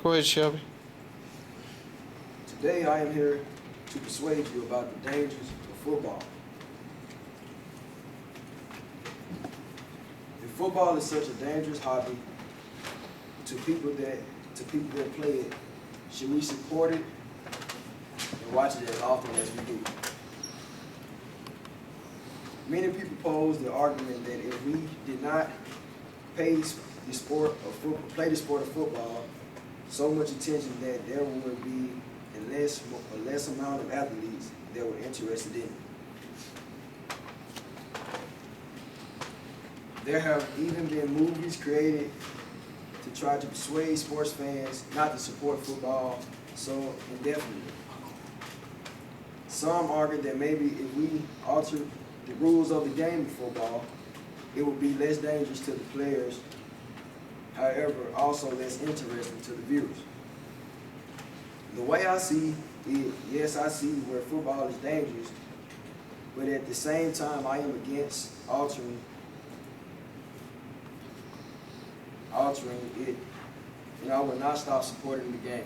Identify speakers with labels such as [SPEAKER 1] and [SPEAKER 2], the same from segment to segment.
[SPEAKER 1] Go ahead, Shelby.
[SPEAKER 2] Today I am here to persuade you about the dangers of football. If football is such a dangerous hobby to people that play it, should we support it and watch it as often as we do? Many people pose the argument that if we did not play the sport of football so much attention, that there would be a less amount of athletes that were interested in it. There have even been movies created to try to persuade sports fans not to support football so indefinitely. Some argue that maybe if we alter the rules of the game of football, it would be less dangerous to the players, however, also less interesting to the viewers. The way I see it, yes, I see where football is dangerous, but at the same time, I am against altering it, and I will not stop supporting the game.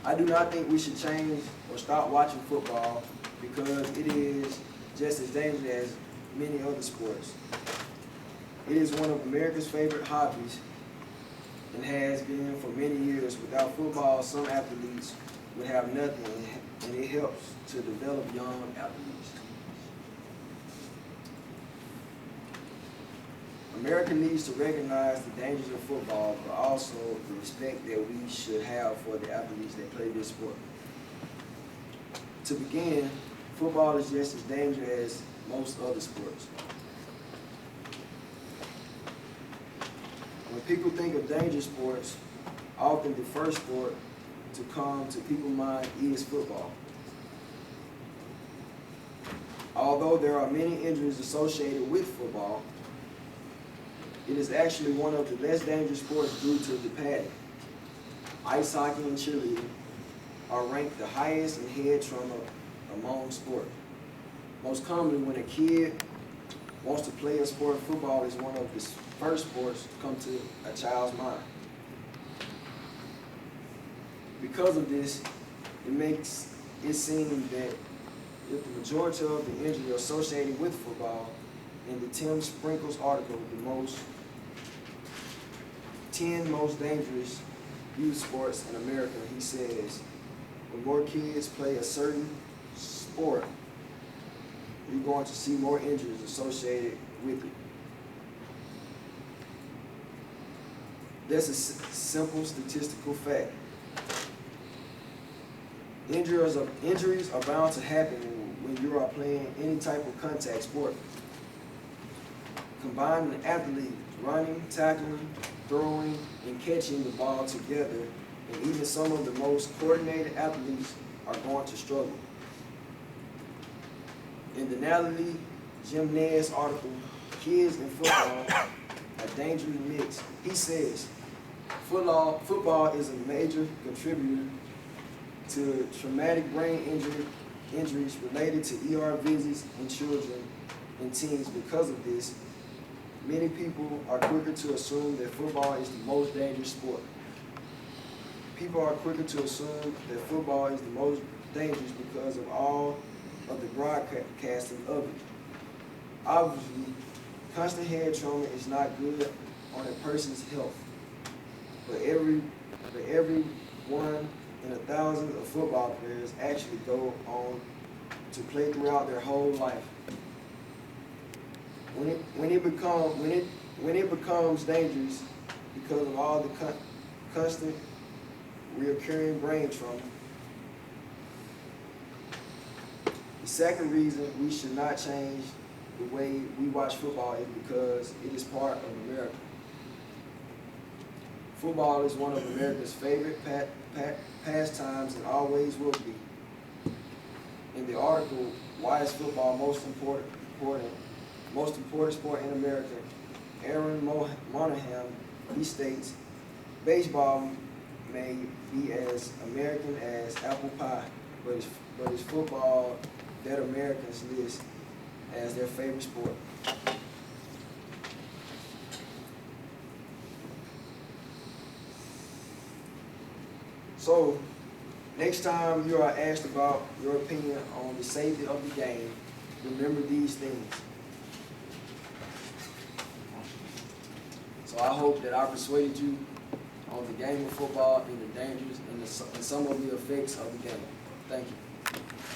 [SPEAKER 2] I do not think we should change or stop watching football because it is just as dangerous as many other sports. It is one of America's favorite hobbies and has been for many years. Without football, some athletes would have nothing, and it helps to develop young athletes. America needs to recognize the dangers of football, but also the respect that we should have for the athletes that play this sport. To begin, football is just as dangerous as most other sports. When people think of dangerous sports, often the first sport to come to people's mind is football. Although there are many injuries associated with football, it is actually one of the less dangerous sports due to the padding. Ice hockey and cheerleading are ranked the highest in head trauma among sports. Most commonly, when a kid wants to play a sport, football is one of the first sports to come to a child's mind. Because of this, it makes it seem that if the majority of the injuries associated with football, in the Tim Sprinkles article, the 10 most dangerous youth sports in America, he says, when more kids play a certain sport, you're going to see more injuries associated with it. That's a simple statistical fact. Injuries are bound to happen when you are playing any type of contact sport. Combine an athlete running, tackling, throwing, and catching the ball together, and even some of the most coordinated athletes are going to struggle. In the Natalie Gymnast article, Kids in Football, a Dangerous Mix, he says, football is a major contributor to traumatic brain injuries related to ER visits in children and teens. Because of this, many people are quicker to assume that football is the most dangerous sport. People are quicker to assume that football is the most dangerous because of all of the broadcasting of it. Obviously, constant head trauma is not good on a person's health. But every 1 in 1,000 of football players actually go on to play throughout their whole life. When it becomes dangerous because of all the constant reoccurring brain trauma. The second reason we should not change the way we watch football is because it is part of America. Football is one of America's favorite pastimes and always will be. In the article, Why is Football Most Important Sport in America, Aaron Monahan, he states, baseball may be as American as apple pie, but is football that Americans list as their favorite sport. So, next time you are asked about your opinion on the safety of the game, remember these things. So I hope that I persuaded you on the game of football and the dangers and some of the effects of the game. Thank you.